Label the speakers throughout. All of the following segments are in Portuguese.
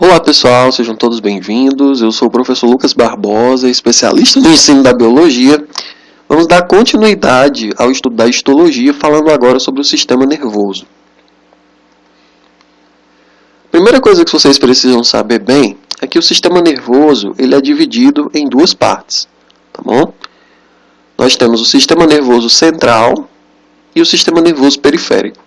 Speaker 1: Olá pessoal, sejam todos bem-vindos. Eu sou o professor Lucas Barbosa, especialista no ensino da biologia. Vamos dar continuidade ao estudo da histologia, falando agora sobre o sistema nervoso. A primeira coisa que vocês precisam saber bem é que o sistema nervoso ele é dividido em duas partes, tá bom? Nós temos o sistema nervoso central e o sistema nervoso periférico.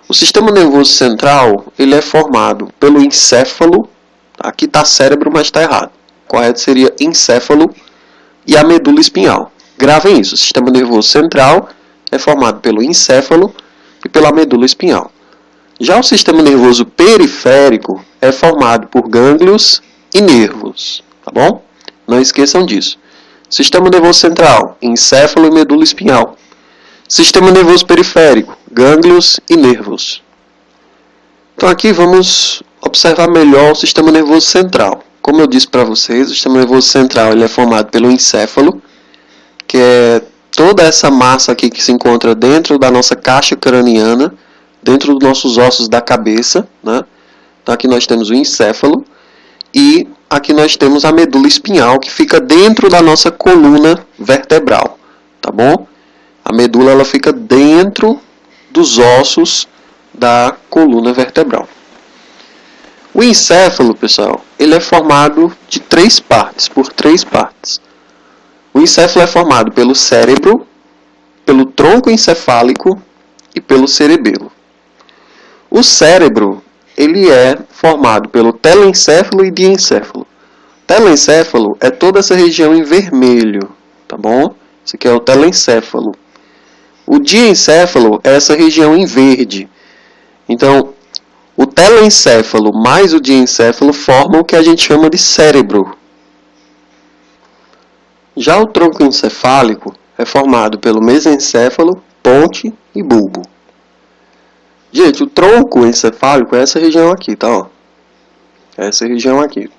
Speaker 1: O sistema nervoso central ele é formado pelo encéfalo, aqui está cérebro, mas está errado. O correto seria encéfalo e a medula espinhal. Gravem isso, o sistema nervoso central é formado pelo encéfalo e pela medula espinhal. Já o sistema nervoso periférico é formado por gânglios e nervos, tá bom? Não esqueçam disso. Sistema nervoso central, encéfalo e medula espinhal. Sistema nervoso periférico, gânglios e nervos. Então aqui vamos observar melhor o sistema nervoso central. Como eu disse para vocês, o sistema nervoso central ele é formado pelo encéfalo, que é toda essa massa aqui que se encontra dentro da nossa caixa craniana, dentro dos nossos ossos da cabeça, né? Então aqui nós temos o encéfalo e aqui nós temos a medula espinhal, que fica dentro da nossa coluna vertebral, tá bom? A medula ela fica dentro dos ossos da coluna vertebral. O encéfalo, pessoal, ele é formado de por três partes. O encéfalo é formado pelo cérebro, pelo tronco encefálico e pelo cerebelo. O cérebro, ele é formado pelo telencéfalo e diencéfalo. Telencéfalo é toda essa região em vermelho, tá bom? Esse aqui é o telencéfalo. O diencéfalo é essa região em verde. Então, o telencéfalo mais o diencéfalo formam o que a gente chama de cérebro. Já o tronco encefálico é formado pelo mesencéfalo, ponte e bulbo. Gente, o tronco encefálico é essa região aqui, tá? Ó. Essa região aqui.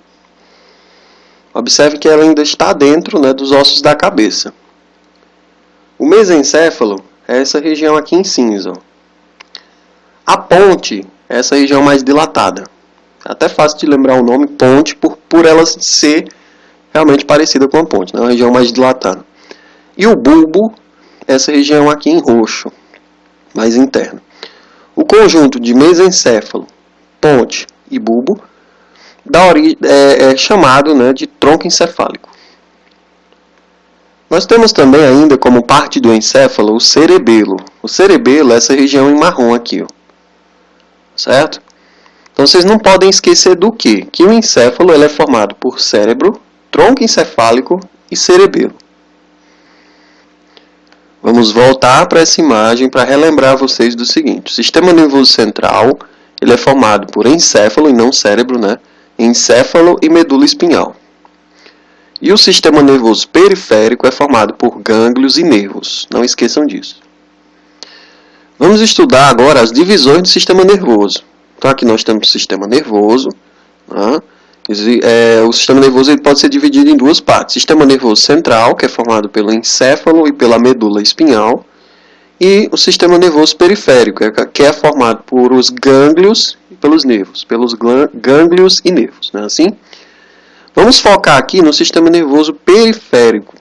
Speaker 1: Observe que ela ainda está dentro, né, dos ossos da cabeça. O mesencéfalo é essa região aqui em cinza. A ponte é essa região mais dilatada. É até fácil de lembrar o nome ponte por ela ser realmente parecida com a ponte, né? Uma região mais dilatada. E o bulbo é essa região aqui em roxo, mais interna. O conjunto de mesencéfalo, ponte e bulbo é chamado, né, de tronco encefálico. Nós temos também ainda como parte do encéfalo o cerebelo. O cerebelo é essa região em marrom aqui, ó. Certo? Então vocês não podem esquecer do quê? Que o encéfalo ele é formado por cérebro, tronco encefálico e cerebelo. Vamos voltar para essa imagem para relembrar vocês do seguinte. O sistema nervoso central ele é formado por encéfalo e não cérebro, né? Encéfalo e medula espinhal. E o sistema nervoso periférico é formado por gânglios e nervos. Não esqueçam disso. Vamos estudar agora as divisões do sistema nervoso. Então aqui nós temos o sistema nervoso. Né? O sistema nervoso ele pode ser dividido em duas partes. Sistema nervoso central, que é formado pelo encéfalo e pela medula espinhal. E o sistema nervoso periférico, que é formado por os gânglios e pelos nervos. Pelos gânglios e nervos. Não é assim? Vamos focar aqui no sistema nervoso periférico.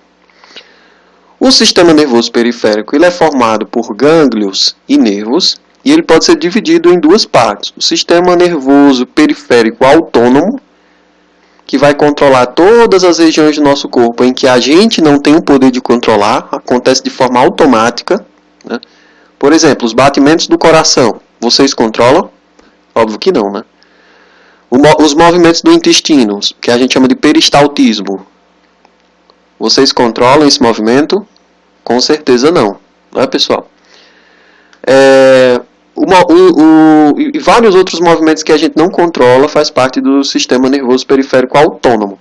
Speaker 1: O sistema nervoso periférico ele é formado por gânglios e nervos e ele pode ser dividido em duas partes. O sistema nervoso periférico autônomo, que vai controlar todas as regiões do nosso corpo em que a gente não tem o poder de controlar, acontece de forma automática. Né? Por exemplo, os batimentos do coração, vocês controlam? Óbvio que não, né? Os movimentos do intestino, que a gente chama de peristaltismo. Vocês controlam esse movimento? Com certeza não. Não é, pessoal? E vários outros movimentos que a gente não controla faz parte do sistema nervoso periférico autônomo.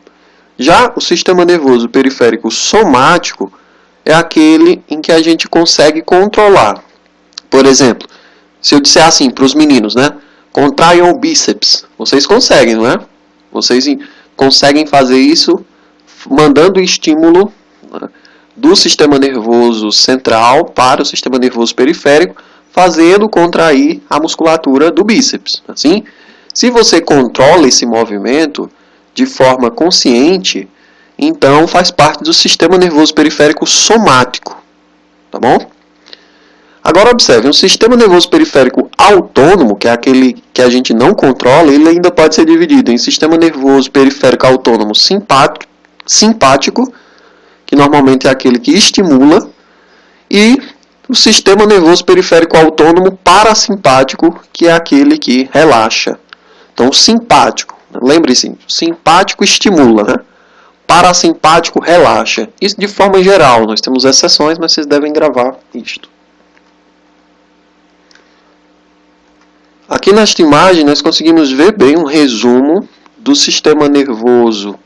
Speaker 1: Já o sistema nervoso periférico somático é aquele em que a gente consegue controlar. Por exemplo, se eu disser assim para os meninos, né? Contraiam o bíceps. Vocês conseguem, não é? Vocês conseguem fazer isso mandando o estímulo, né, do sistema nervoso central para o sistema nervoso periférico, fazendo contrair a musculatura do bíceps. Assim, Se você controla esse movimento de forma consciente, então faz parte do sistema nervoso periférico somático, tá bom? Agora observe, um sistema nervoso periférico autônomo, que é aquele que a gente não controla, ele ainda pode ser dividido em sistema nervoso periférico autônomo simpático, que normalmente é aquele que estimula, e o sistema nervoso periférico autônomo parasimpático, que é aquele que relaxa. Então, simpático, lembre-se, simpático estimula, né? Parasimpático relaxa. Isso de forma geral, nós temos exceções, mas vocês devem gravar isto. Aqui nesta imagem nós conseguimos ver bem um resumo do sistema nervoso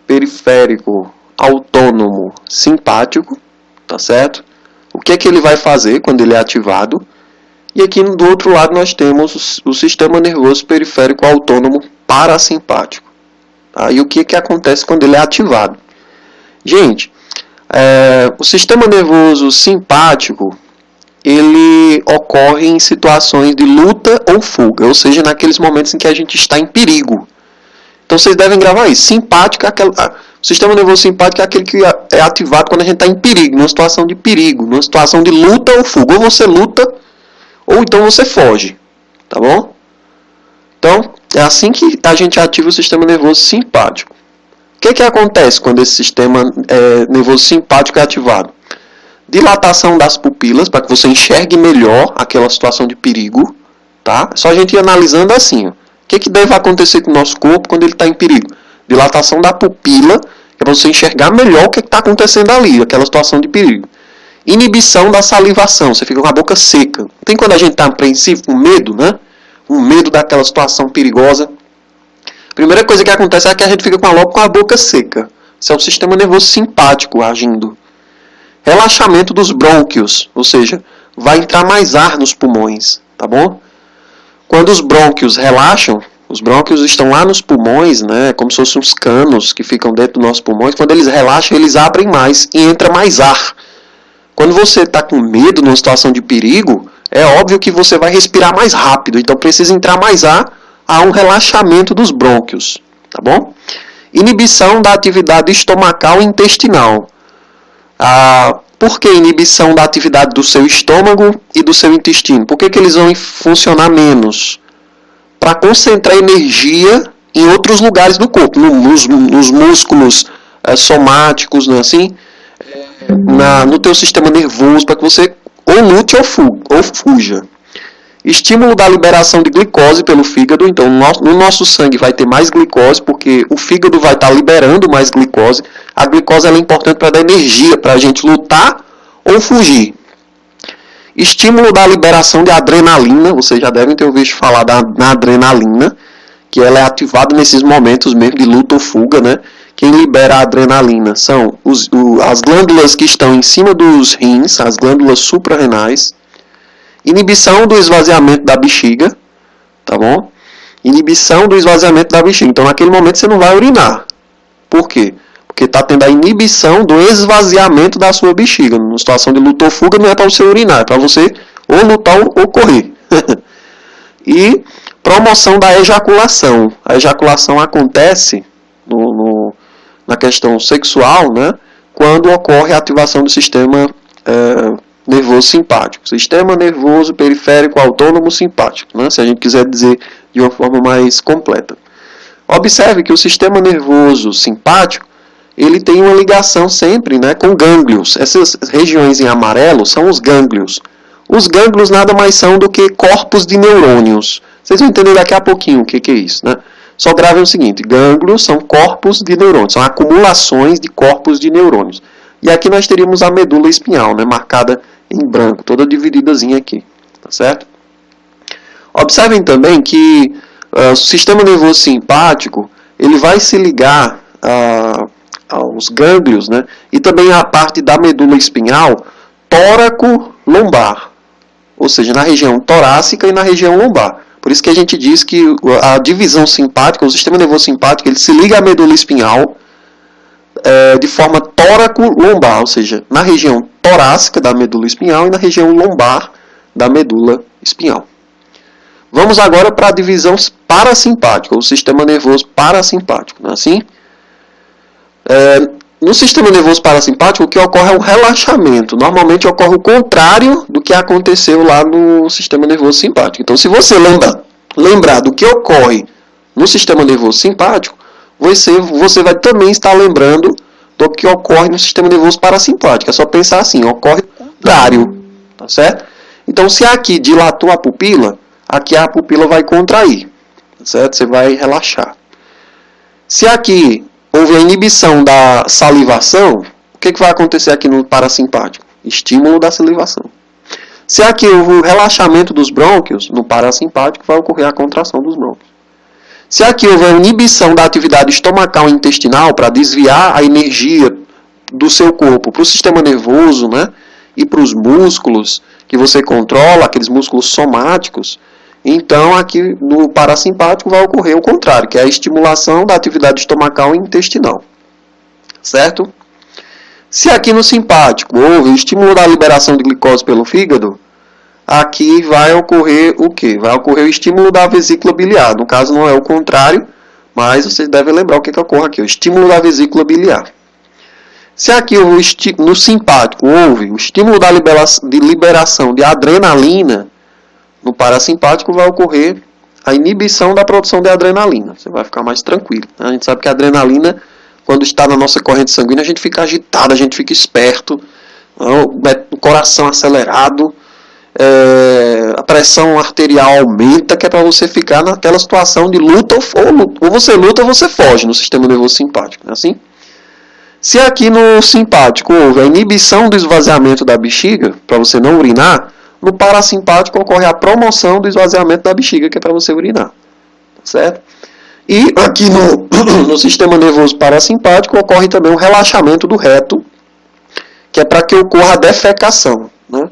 Speaker 1: periférico autônomo simpático, tá certo? O que é que ele vai fazer quando ele é ativado? E aqui do outro lado nós temos o sistema nervoso periférico autônomo parasimpático. Tá? E o que é que acontece quando ele é ativado? Gente, o sistema nervoso simpático, ele ocorre em situações de luta ou fuga, ou seja, naqueles momentos em que a gente está em perigo. Então vocês devem gravar isso. Simpático é o sistema nervoso simpático é aquele que é ativado quando a gente está em perigo, numa situação de perigo, numa situação de luta ou fuga. Ou você luta, ou então você foge. Tá bom? Então, é assim que a gente ativa o sistema nervoso simpático. O que acontece quando esse sistema nervoso simpático é ativado? Dilatação das pupilas, para que você enxergue melhor aquela situação de perigo. Tá? Só a gente ir analisando assim. Ó. O que deve acontecer com o nosso corpo quando ele está em perigo? Dilatação da pupila, que é para você enxergar melhor o que está acontecendo ali, aquela situação de perigo. Inibição da salivação, você fica com a boca seca. Tem quando a gente está apreensivo, com medo, né? Com medo daquela situação perigosa. A primeira coisa que acontece é que a gente fica logo com a boca seca. Isso é o sistema nervoso simpático agindo. Relaxamento dos brônquios, ou seja, vai entrar mais ar nos pulmões, tá bom? Quando os brônquios relaxam, os brônquios estão lá nos pulmões, né, como se fossem uns canos que ficam dentro dos nossos pulmões. Quando eles relaxam, eles abrem mais e entra mais ar. Quando você está com medo numa situação de perigo, é óbvio que você vai respirar mais rápido. Então precisa entrar mais ar, há um relaxamento dos brônquios. Tá bom? Inibição da atividade estomacal e intestinal. Por que inibição da atividade do seu estômago e do seu intestino? Por que eles vão funcionar menos? Para concentrar energia em outros lugares do corpo, nos músculos somáticos, né, assim, no teu sistema nervoso, para que você ou lute ou fuja. Estímulo da liberação de glicose pelo fígado, então no nosso sangue vai ter mais glicose, porque o fígado vai estar liberando mais glicose. A glicose ela é importante para dar energia, para a gente lutar ou fugir. Estímulo da liberação de adrenalina, vocês já devem ter ouvido falar na adrenalina, que ela é ativada nesses momentos mesmo de luta ou fuga, né? Quem libera a adrenalina são as glândulas que estão em cima dos rins, as glândulas suprarrenais. Inibição do esvaziamento da bexiga, tá bom? Inibição do esvaziamento da bexiga. Então, naquele momento você não vai urinar. Por quê? Porque está tendo a inibição do esvaziamento da sua bexiga. Numa situação de luta ou fuga, não é para você urinar, é para você ou lutar ou correr. E promoção da ejaculação. A ejaculação acontece na questão sexual, né? Quando ocorre a ativação do sistema nervoso simpático. Sistema nervoso periférico autônomo simpático, né? Se a gente quiser dizer de uma forma mais completa. Observe que o sistema nervoso simpático ele tem uma ligação sempre, né, com gânglios. Essas regiões em amarelo são os gânglios. Os gânglios nada mais são do que corpos de neurônios. Vocês vão entender daqui a pouquinho o que é isso, né? Só gravem o seguinte, gânglios são corpos de neurônios, são acumulações de corpos de neurônios. E aqui nós teríamos a medula espinhal, né, marcada em branco, toda divididazinha aqui, tá certo? Observem também que o sistema nervoso simpático, ele vai se ligar aos gânglios, né? E também a parte da medula espinhal tóraco-lombar, ou seja, na região torácica e na região lombar. Por isso que a gente diz que a divisão simpática, o sistema nervoso simpático, ele se liga à medula espinhal de forma tóraco-lombar, ou seja, na região torácica da medula espinhal e na região lombar da medula espinhal. Vamos agora para a divisão parasimpático, ou sistema nervoso parasimpático, não é assim? No sistema nervoso parasimpático, o que ocorre é um relaxamento. Normalmente ocorre o contrário do que aconteceu lá no sistema nervoso simpático. Então, se você lembrar do que ocorre no sistema nervoso simpático, você vai também estar lembrando do que ocorre no sistema nervoso parasimpático. É só pensar assim, ocorre o contrário, tá certo? Então, se aqui dilatou a pupila, aqui a pupila vai contrair, tá certo? Você vai relaxar. Se aqui houve a inibição da salivação, o que vai acontecer aqui no parasimpático? Estímulo da salivação. Se aqui houve o relaxamento dos brônquios, no parasimpático vai ocorrer a contração dos brônquios. Se aqui houver inibição da atividade estomacal e intestinal para desviar a energia do seu corpo para o sistema nervoso, né, e para os músculos que você controla, aqueles músculos somáticos, então aqui no parasimpático vai ocorrer o contrário, que é a estimulação da atividade estomacal e intestinal. Certo? Se aqui no simpático houve o estímulo da liberação de glicose pelo fígado, aqui vai ocorrer o quê? Vai ocorrer o estímulo da vesícula biliar. No caso não é o contrário, mas vocês devem lembrar o que ocorre aqui. O estímulo da vesícula biliar. Se aqui no simpático houve o estímulo da liberação de adrenalina, no parasimpático vai ocorrer a inibição da produção de adrenalina. Você vai ficar mais tranquilo. A gente sabe que a adrenalina, quando está na nossa corrente sanguínea, a gente fica agitado, a gente fica esperto, o coração acelerado, a pressão arterial aumenta, que é para você ficar naquela situação de luta ou você luta ou você foge no sistema nervoso simpático, não é assim? Se aqui no simpático houve a inibição do esvaziamento da bexiga, para você não urinar, no parasimpático ocorre a promoção do esvaziamento da bexiga, que é para você urinar, certo? E aqui no sistema nervoso parasimpático ocorre também o relaxamento do reto, que é para que ocorra a defecação, né?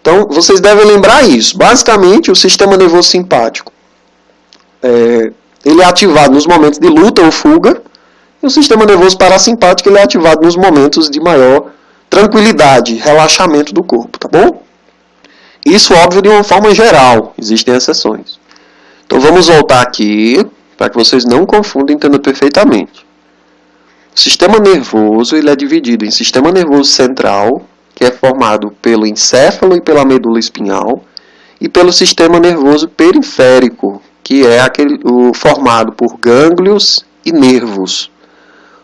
Speaker 1: Então, vocês devem lembrar isso. Basicamente, o sistema nervoso simpático ele é ativado nos momentos de luta ou fuga, e o sistema nervoso parasimpático ele é ativado nos momentos de maior tranquilidade, relaxamento do corpo, tá bom? Isso, óbvio, de uma forma geral. Existem exceções. Então, vamos voltar aqui, para que vocês não confundam e entendam perfeitamente. O sistema nervoso ele é dividido em sistema nervoso central, que é formado pelo encéfalo e pela medula espinhal, e pelo sistema nervoso periférico, que é formado por gânglios e nervos.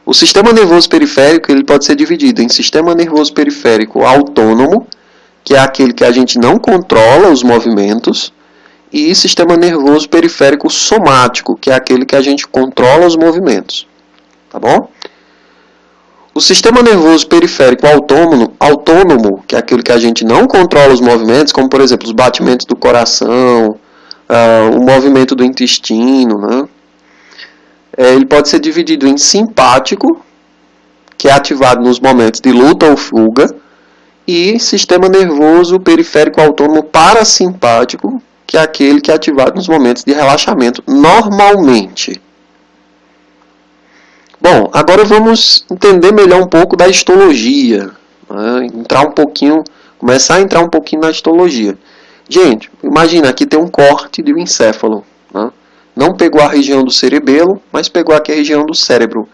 Speaker 1: O sistema nervoso periférico ele pode ser dividido em sistema nervoso periférico autônomo, que é aquele que a gente não controla os movimentos, e sistema nervoso periférico somático, que é aquele que a gente controla os movimentos. Tá bom? O sistema nervoso periférico autônomo, que é aquele que a gente não controla os movimentos, como por exemplo os batimentos do coração, o movimento do intestino, né? Ele pode ser dividido em simpático, que é ativado nos momentos de luta ou fuga, e sistema nervoso periférico autônomo parasimpático, que é aquele que é ativado nos momentos de relaxamento, normalmente. Bom, agora vamos entender melhor um pouco da histologia, né? Começar a entrar um pouquinho na histologia. Gente, imagina, aqui tem um corte de um encéfalo, né? Não pegou a região do cerebelo, mas pegou aqui a região do cérebro.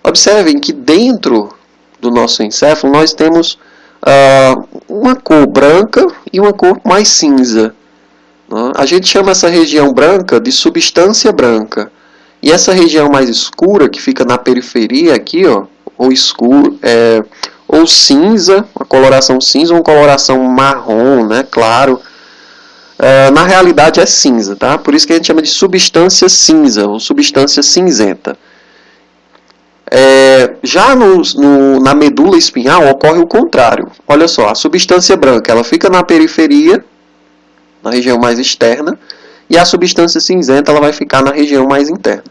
Speaker 1: Observem que dentro do nosso encéfalo nós temos uma cor branca e uma cor mais cinza. A gente chama essa região branca de substância branca. E essa região mais escura, que fica na periferia aqui, ó, ou cinza, uma coloração cinza ou uma coloração marrom, né, claro. Na realidade é cinza, tá? Por isso que a gente chama de substância cinza ou substância cinzenta. Já na medula espinhal ocorre o contrário. Olha só, a substância branca ela fica na periferia, na região mais externa, e a substância cinzenta ela vai ficar na região mais interna.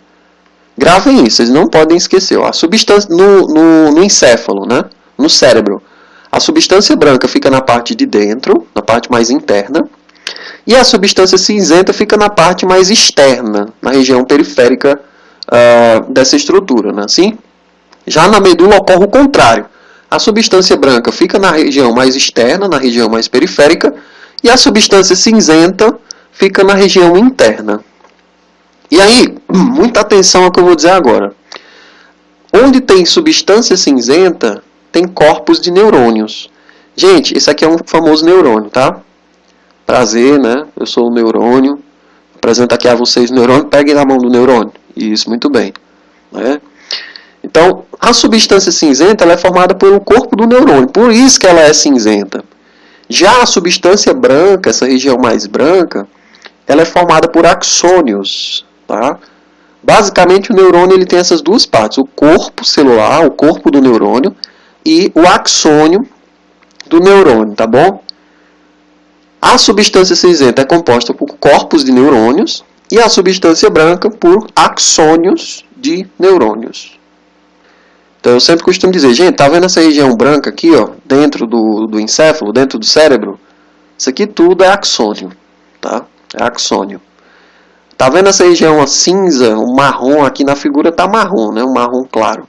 Speaker 1: Gravem isso, vocês não podem esquecer. Ó, a substância no encéfalo, né? No cérebro, a substância branca fica na parte de dentro, na parte mais interna, e a substância cinzenta fica na parte mais externa, na região periférica dessa estrutura, né? Assim? Já na medula ocorre o contrário. A substância branca fica na região mais externa, na região mais periférica, e a substância cinzenta fica na região interna. E aí, muita atenção ao que eu vou dizer agora. Onde tem substância cinzenta, tem corpos de neurônios. Gente, esse aqui é um famoso neurônio, tá? Prazer, né? Eu sou o neurônio. Apresento aqui a vocês o neurônio. Peguem na mão do neurônio. Isso, muito bem. Né? Então, a substância cinzenta ela é formada pelo corpo do neurônio. Por isso que ela é cinzenta. Já a substância branca, essa região mais branca, ela é formada por axônios. Tá? Basicamente, o neurônio ele tem essas duas partes. O corpo celular, o corpo do neurônio, e o axônio do neurônio, tá bom? A substância cinzenta é composta por corpos de neurônios e a substância branca por axônios de neurônios. Então eu sempre costumo dizer, gente, tá vendo essa região branca aqui, ó, dentro do encéfalo, dentro do cérebro? Isso aqui tudo é axônio, tá? É axônio. Tá vendo essa região cinza, o marrom aqui na figura tá marrom, né? Um marrom claro.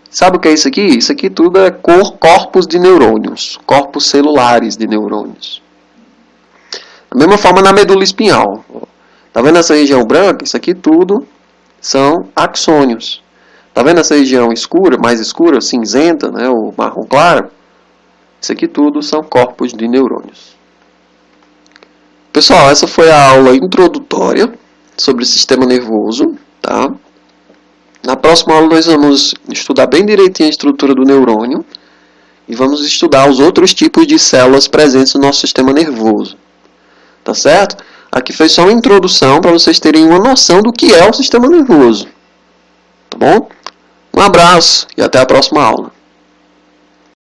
Speaker 1: Sabe o que é isso aqui? Isso aqui tudo é corpos de neurônios, corpos celulares de neurônios. Da mesma forma na medula espinhal. Tá vendo essa região branca? Isso aqui tudo são axônios. Tá vendo essa região escura, mais escura, cinzenta, né, o marrom claro? Isso aqui tudo são corpos de neurônios. Pessoal, essa foi a aula introdutória sobre o sistema nervoso, tá? Na próxima aula nós vamos estudar bem direitinho a estrutura do neurônio e vamos estudar os outros tipos de células presentes no nosso sistema nervoso. Tá certo? Aqui foi só uma introdução para vocês terem uma noção do que é o sistema nervoso. Tá bom? Um abraço e até a próxima aula.